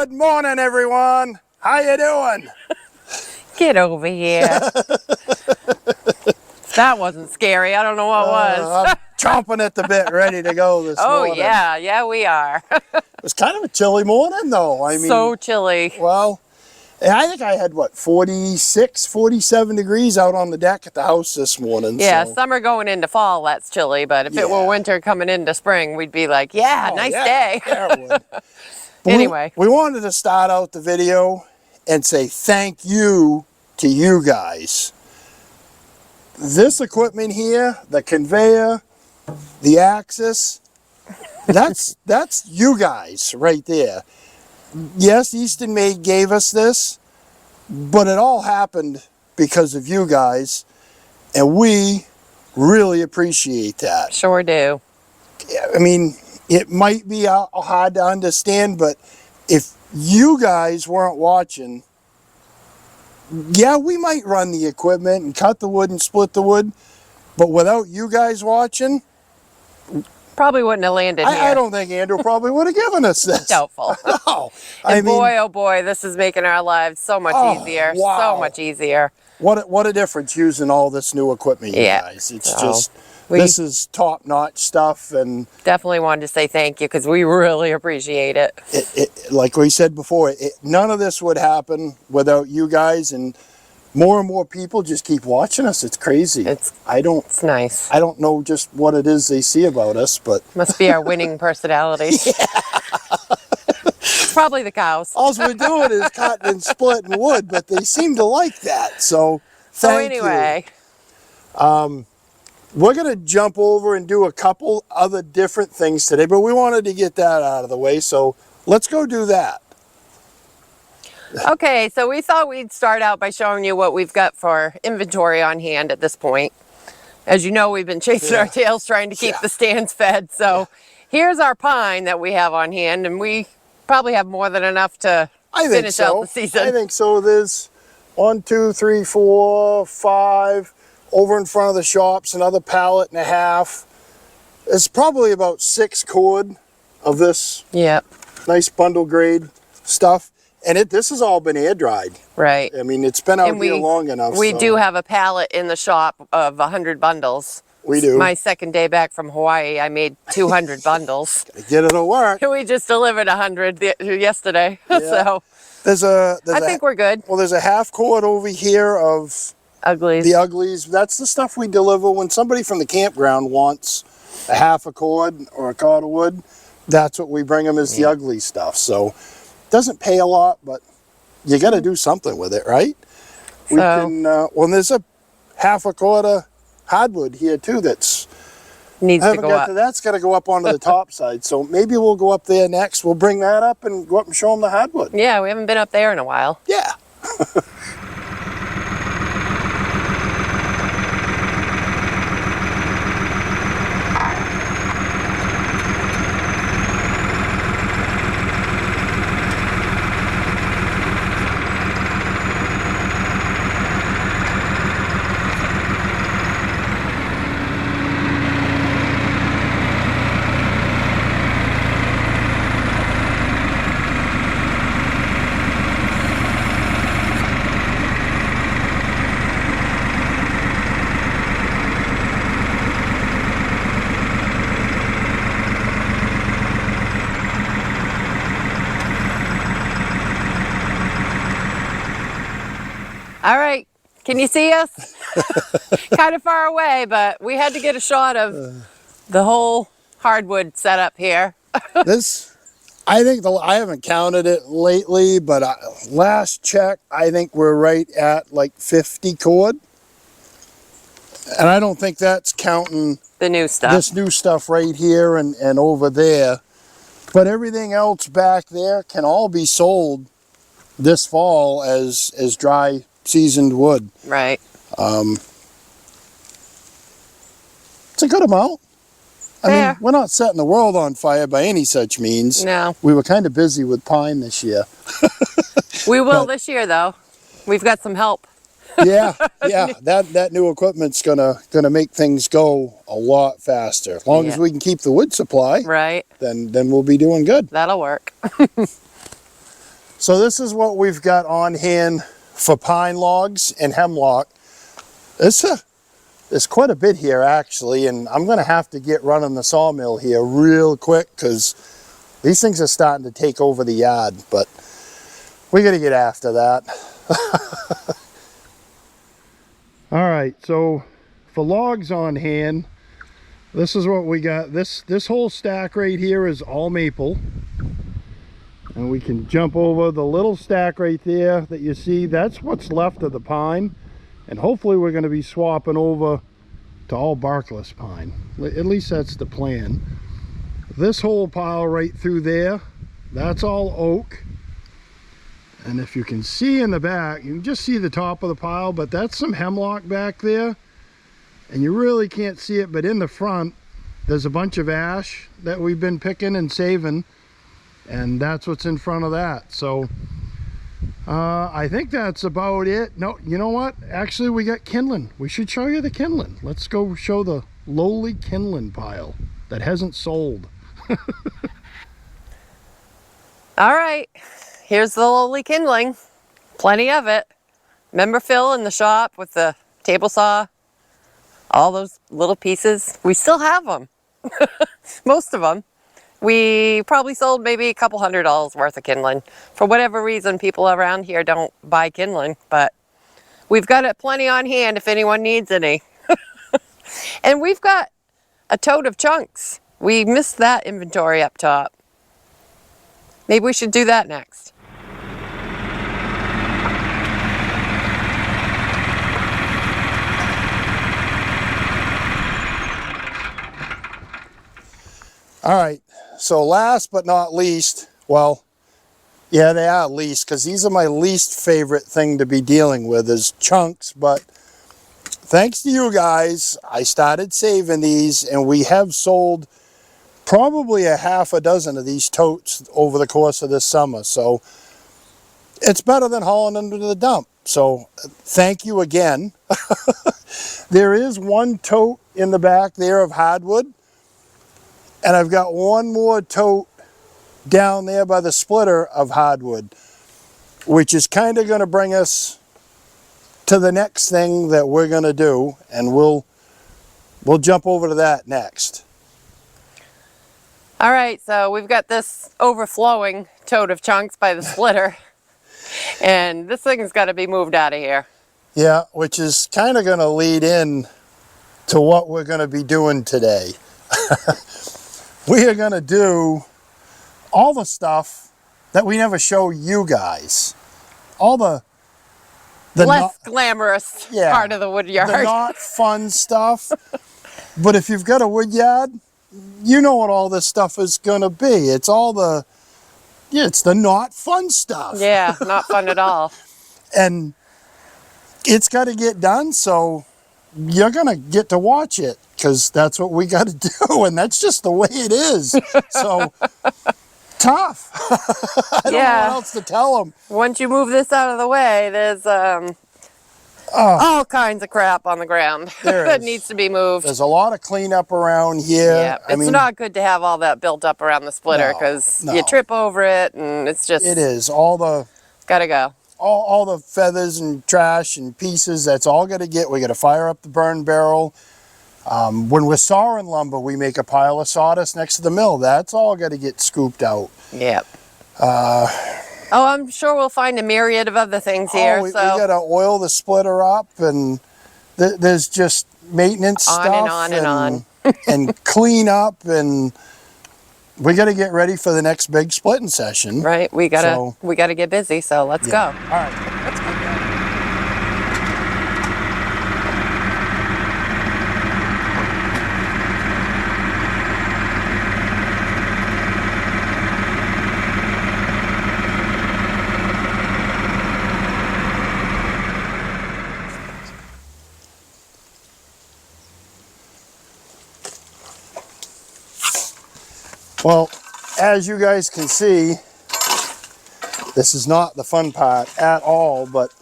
Good morning, everyone. How you doing? Get over here. That wasn't scary. I don't know what was. I'm chomping at the bit, ready to go this morning. Oh, yeah, we are. It was kind of a chilly morning, though. I mean, so chilly. Well, I think I had, 46, 47 degrees out on the deck at the house this morning. Yeah, so. summer going into fall, that's chilly. But if it were winter coming into spring, we'd be like, nice day. Yeah, it would. Anyway. We wanted to start out the video and say thank you to you guys. This equipment here, the conveyor, the axis, that's you guys right there. Yes, Easton Made gave us this, but it all happened because of you guys, and we really appreciate that. Sure do. I mean, it might be hard to understand, but if you guys weren't watching, yeah, we might run the equipment and cut the wood and split the wood, but without you guys watching, probably wouldn't have landed here. I don't think Andrew probably would have given us this. Doubtful. No. And boy, oh boy, this is making our lives so much easier. Wow. So much easier. What a difference using all this new equipment, you guys. It's just, this is top-notch stuff. And definitely wanted to say thank you because we really appreciate it. Like we said before, none of this would happen without you guys, and more people just keep watching us. It's crazy. It's nice. I don't know just what it is they see about us, but must be our winning personality. It's probably the cows. All we're doing is cutting and splitting wood, but they seem to like that. So thank anyway, you. We're going to jump over and do a couple other different things today, but we wanted to get that out of the way, so let's go do that. Okay, so we thought we'd start out by showing you what we've got for inventory on hand at this point. As you know, we've been chasing our tails trying to keep the stands fed, so here's our pine that we have on hand, and we probably have more than enough to finish out the season. I think so. There's 1, 2, 3, 4, 5... over in front of the shops, another pallet and a half. It's probably about 6 cord of this nice bundle grade stuff. And this has all been air dried. Right. I mean, it's been out here long enough. We do have a pallet in the shop of 100 bundles. We do. My second day back from Hawaii, I made 200 bundles. Gotta get it to work. We just delivered 100 yesterday. Yeah. So I think we're good. Well, there's a half cord over here of uglies. The uglies. That's the stuff we deliver when somebody from the campground wants a half a cord or a cord of wood. That's what we bring them, is the ugly stuff. So it doesn't pay a lot, but you got to do something with it, right? We can. Well, there's a half a cord of hardwood here too. That's needs to go up. That's got to go up onto the top side. So maybe we'll go up there next. We'll bring that up and go up and show them the hardwood. Yeah, we haven't been up there in a while. Yeah. All right, can you see us? Kind of far away, but we had to get a shot of the whole hardwood setup here. I think I haven't counted it lately, but last check, I think we're right at like 50 cord. And I don't think that's counting the new stuff. This new stuff right here and over there. But everything else back there can all be sold this fall as dry seasoned wood. Right. It's a good amount. I mean, we're not setting the world on fire by any such means. No. We were kind of busy with pine this year. We will this year, though. We've got some help. Yeah. That new equipment's gonna make things go a lot faster. As long as we can keep the wood supply, right? Then we'll be doing good. That'll work. So this is what we've got on hand for pine logs and hemlock. There's quite a bit here actually, and I'm gonna have to get running the sawmill here real quick because these things are starting to take over the yard, but we gotta get after that. All right, so for logs on hand, this is what we got. This whole stack right here is all maple. And we can jump over the little stack right there that you see. That's what's left of the pine. And hopefully we're going to be swapping over to all barkless pine. At least that's the plan. This whole pile right through there, that's all oak. And if you can see in the back, you can just see the top of the pile, but that's some hemlock back there. And you really can't see it, but in the front, there's a bunch of ash that we've been picking and saving. And that's what's in front of that. So I think that's about it. No, you know what? Actually, we got kindling. We should show you the kindling. Let's go show the lowly kindling pile that hasn't sold. All right, here's the lowly kindling. Plenty of it. Remember Phil in the shop with the table saw? All those little pieces? We still have them. Most of them. We probably sold maybe a couple $100 worth of kindling. For whatever reason, people around here don't buy kindling, but we've got it plenty on hand if anyone needs any. And we've got a tote of chunks. We missed that inventory up top. Maybe we should do that next. All right, so last but not least, well, yeah, they are least, because these are my least favorite thing to be dealing with is chunks, but thanks to you guys, I started saving these, and we have sold probably a half a dozen of these totes over the course of this summer, so it's better than hauling them to the dump. So thank you again. There is one tote in the back there of hardwood, and I've got one more tote down there by the splitter of hardwood, which is kind of going to bring us to the next thing that we're going to do, and we'll jump over to that next. All right, so we've got this overflowing tote of chunks by the splitter, and this thing's got to be moved out of here. Yeah, which is kind of going to lead in to what we're going to be doing today. We are going to do all the stuff that we never show you guys. All the less glamorous part of the wood yard. The not fun stuff. But if you've got a wood yard, you know what all this stuff is going to be. It's all the, it's the not fun stuff. Yeah, not fun at all. And it's got to get done, so you're going to get to watch it, because that's what we got to do, and that's just the way it is. So, tough. I don't know what else to tell them. Once you move this out of the way, there's all kinds of crap on the ground that needs to be moved. There's a lot of cleanup around here. Yeah, it's not good to have all that built up around the splitter, because you trip over it, and it's just... It is. All the... Gotta go. All the feathers and trash and pieces, that's all got to get. We got to fire up the burn barrel. When we're sawing lumber, we make a pile of sawdust next to the mill. That's all got to get scooped out. Yep. I'm sure we'll find a myriad of other things here. We got to oil the splitter up, and there's just maintenance stuff. On and on. And clean up, and we got to get ready for the next big splitting session. Right. We gotta get busy. So let's go. All right. Let's go. Well, as you guys can see, this is not the fun part at all, but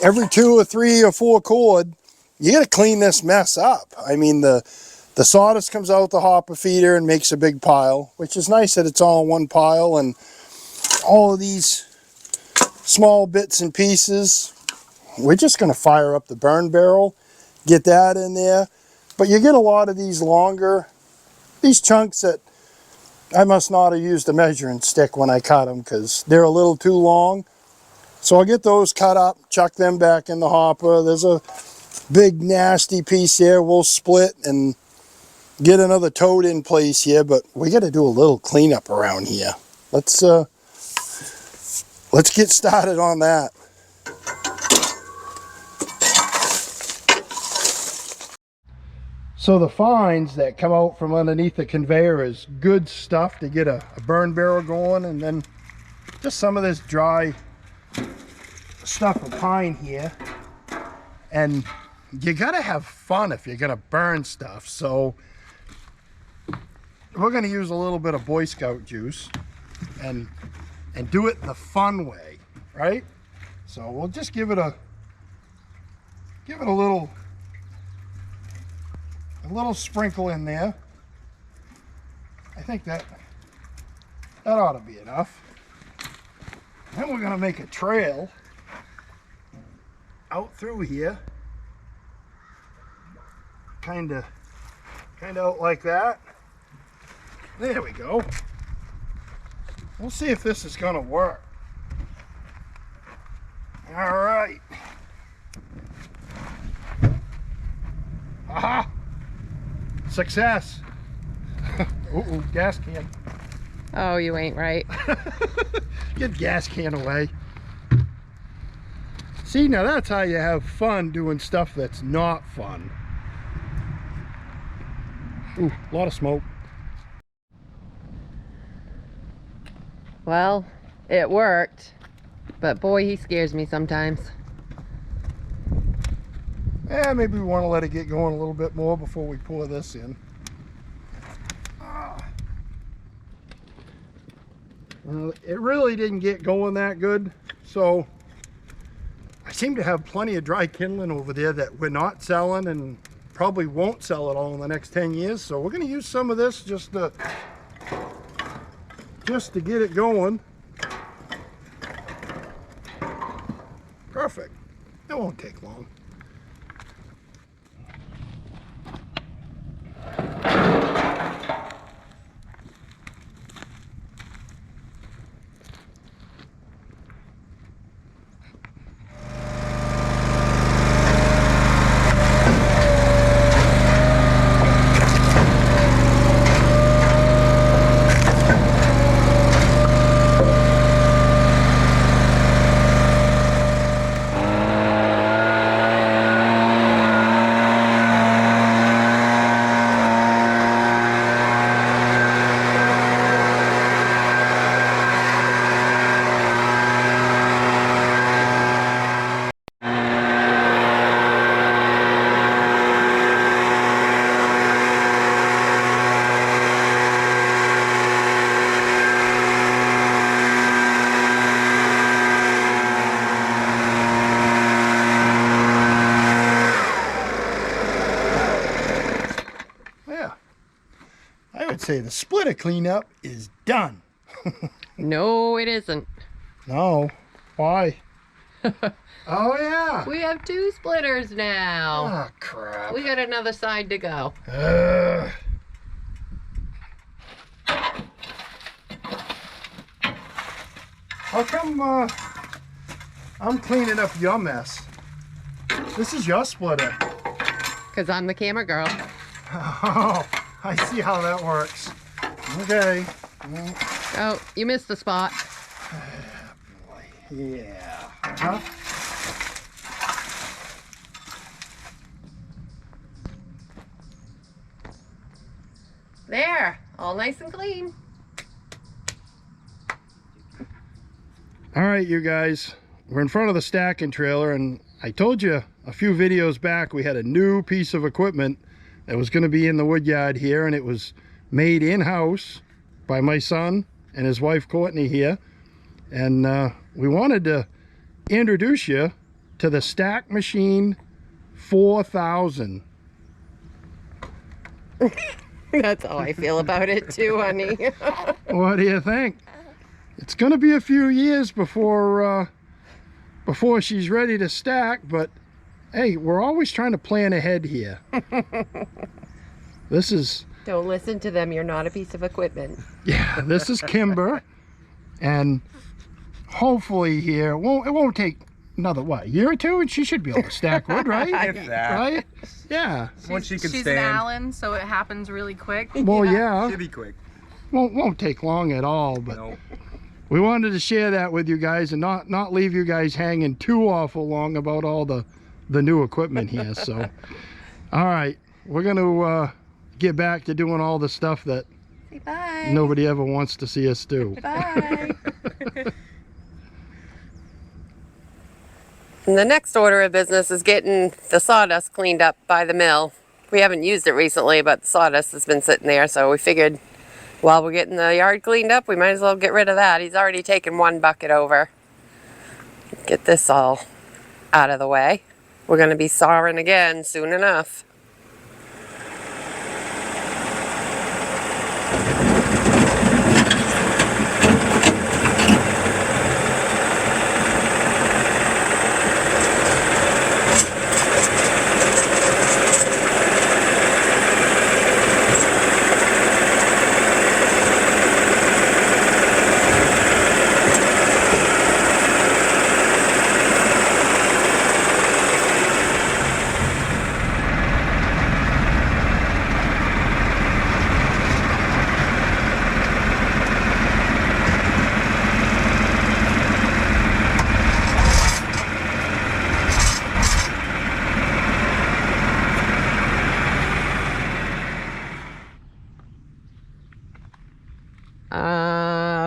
every 2 or 3 or 4 cord, you got to clean this mess up. I mean, the sawdust comes out the hopper feeder and makes a big pile, which is nice that it's all in one pile, and all of these small bits and pieces. We're just going to fire up the burn barrel, get that in there. But you get a lot of these longer, these chunks that I must not have used a measuring stick when I cut them because they're a little too long. So I'll get those cut up, chuck them back in the hopper. There's a big nasty piece here we'll split and get another tote in place here, but we got to do a little cleanup around here. Let's get started on that. So the fines that come out from underneath the conveyor is good stuff to get a burn barrel going, and then just some of this dry stuff of pine here. And you gotta have fun if you're gonna burn stuff, so we're gonna use a little bit of Boy Scout juice and do it the fun way, right? So we'll just give it a little sprinkle in there. I think that ought to be enough. Then we're gonna make a trail out through here, kind of out like that. There we go. We'll see if this is gonna work. All right. Aha! Success. Uh-oh, gas can. Oh, you ain't right. Get gas can away. See, now that's how you have fun doing stuff that's not fun. Ooh, a lot of smoke. Well, it worked, but boy, he scares me sometimes. Yeah, maybe we want to let it get going a little bit more before we pour this in. It really didn't get going that good, so I seem to have plenty of dry kindling over there that we're not selling and probably won't sell it all in the next 10 years. So we're going to use some of this just to get it going. Perfect. It won't take long. Say the splitter cleanup is done. No, it isn't. No. Why? Oh yeah. We have 2 splitters now. Oh crap. We got another side to go. How come I'm cleaning up your mess? This is your splitter. Because I'm the camera girl. Oh, I see how that works. Okay. Oh, you missed the spot. Yeah. Huh? There, all nice and clean. All right, you guys, we're in front of the stacking trailer, and I told you a few videos back we had a new piece of equipment that was going to be in the wood yard here, and it was made in-house by my son and his wife Courtney here, and we wanted to introduce you to the Stack Machine 4000. That's how I feel about it too, honey. What do you think? It's going to be a few years before before she's ready to stack, but hey, we're always trying to plan ahead here. This is... Don't listen to them. You're not a piece of equipment. Yeah, this is Kimber. And hopefully here, it won't take another, what, year or two? And she should be able to stack wood, right? If that. Right? Yeah. Once she can She's stand. an Allen, so it happens really quick. Well, yeah. She'll be quick. Won't take long at all, but No. we wanted to share that with you guys and not leave you guys hanging too awful long about all the new equipment here. So, all right, we're gonna get back to doing all the stuff that Say bye. nobody ever wants to see us do. Bye. And the next order of business is getting the sawdust cleaned up by the mill. We haven't used it recently, but the sawdust has been sitting there, so we figured while we're getting the yard cleaned up, we might as well get rid of that. He's already taken one bucket over. Get this all out of the way. We're going to be sawing again soon enough.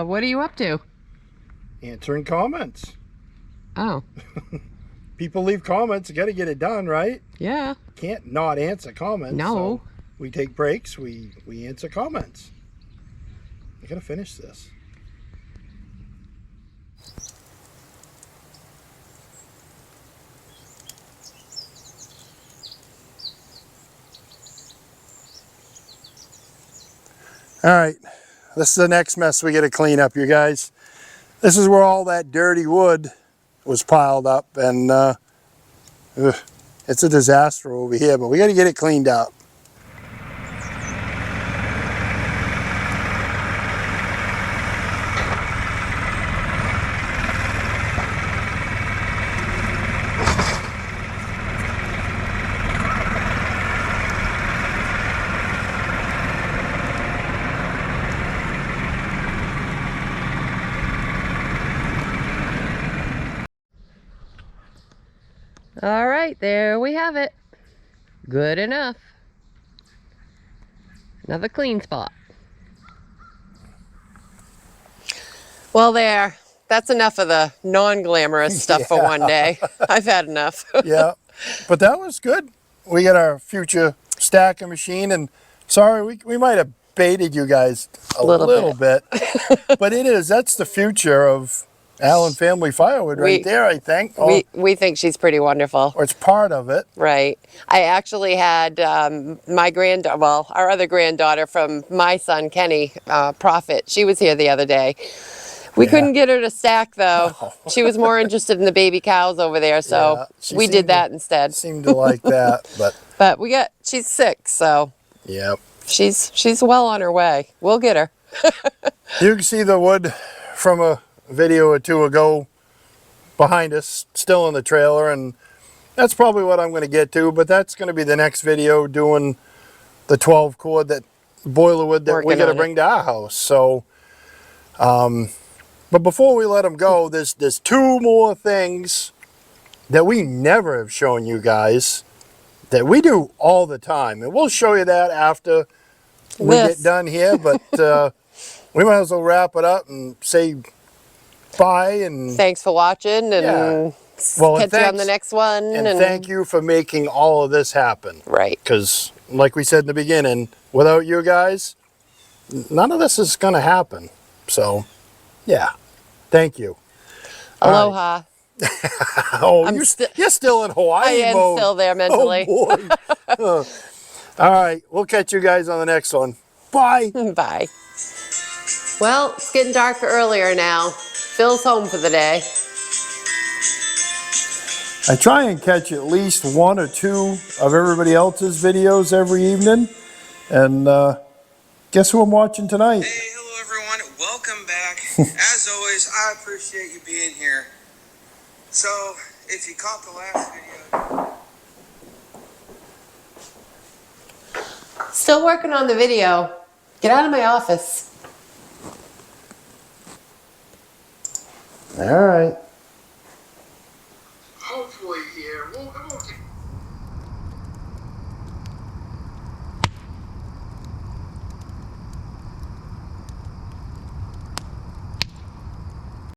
What are you up to? Answering comments. Oh, People leave comments, you gotta get it done, right? yeah. Can't not answer comments. No. So we take breaks, we answer comments. I gotta finish this. All right, this is the next mess we gotta clean up, you guys. This is where all that dirty wood was piled up, and it's a disaster over here, but we gotta get it cleaned up. All right, there we have it. Good enough. Another clean spot. Well, there. That's enough of the non-glamorous stuff for one day. I've had enough. Yeah, but that was good. We got our future stacker machine, and sorry, we might have baited you guys a little bit. But that's the future of Allen Family Firewood right there, I think. We think she's pretty wonderful. Or it's part of it. Right. I actually had our other granddaughter from my son, Kenny, Prophet. She was here the other day. We couldn't get her to stack, though. No. She was more interested in the baby cows over there, so we did that instead. Seemed to like that, But she's 6, so yep. she's well on her way. We'll get her. You can see the wood from a video or two ago behind us, still in the trailer, and that's probably what I'm going to get to, but that's going to be the next video, doing the 12 cord, that boiler wood that we got to bring to our house. So but before we let them go, there's 2 more things that we never have shown you guys that we do all the time, and we'll show you that after we get done here. But we might as well wrap it up and say bye, and thanks for watching, and catch you on the next one. And thank you for making all of this happen. Right. Because like we said in the beginning, without you guys, none of this is going to happen. So, yeah. Thank you. Aloha. Oh, you're still in Hawaii I am mode. still there mentally. Oh, boy. All right. We'll catch you guys on the next one. Bye. Bye. Well, it's getting darker earlier now. Phil's home for the day. I try and catch at least one or two of everybody else's videos every evening. And guess who I'm watching tonight? Hey, hello everyone. Welcome back. As always, I appreciate you being here. So, if you caught the last video... Still working on the video. Get out of my office. All right.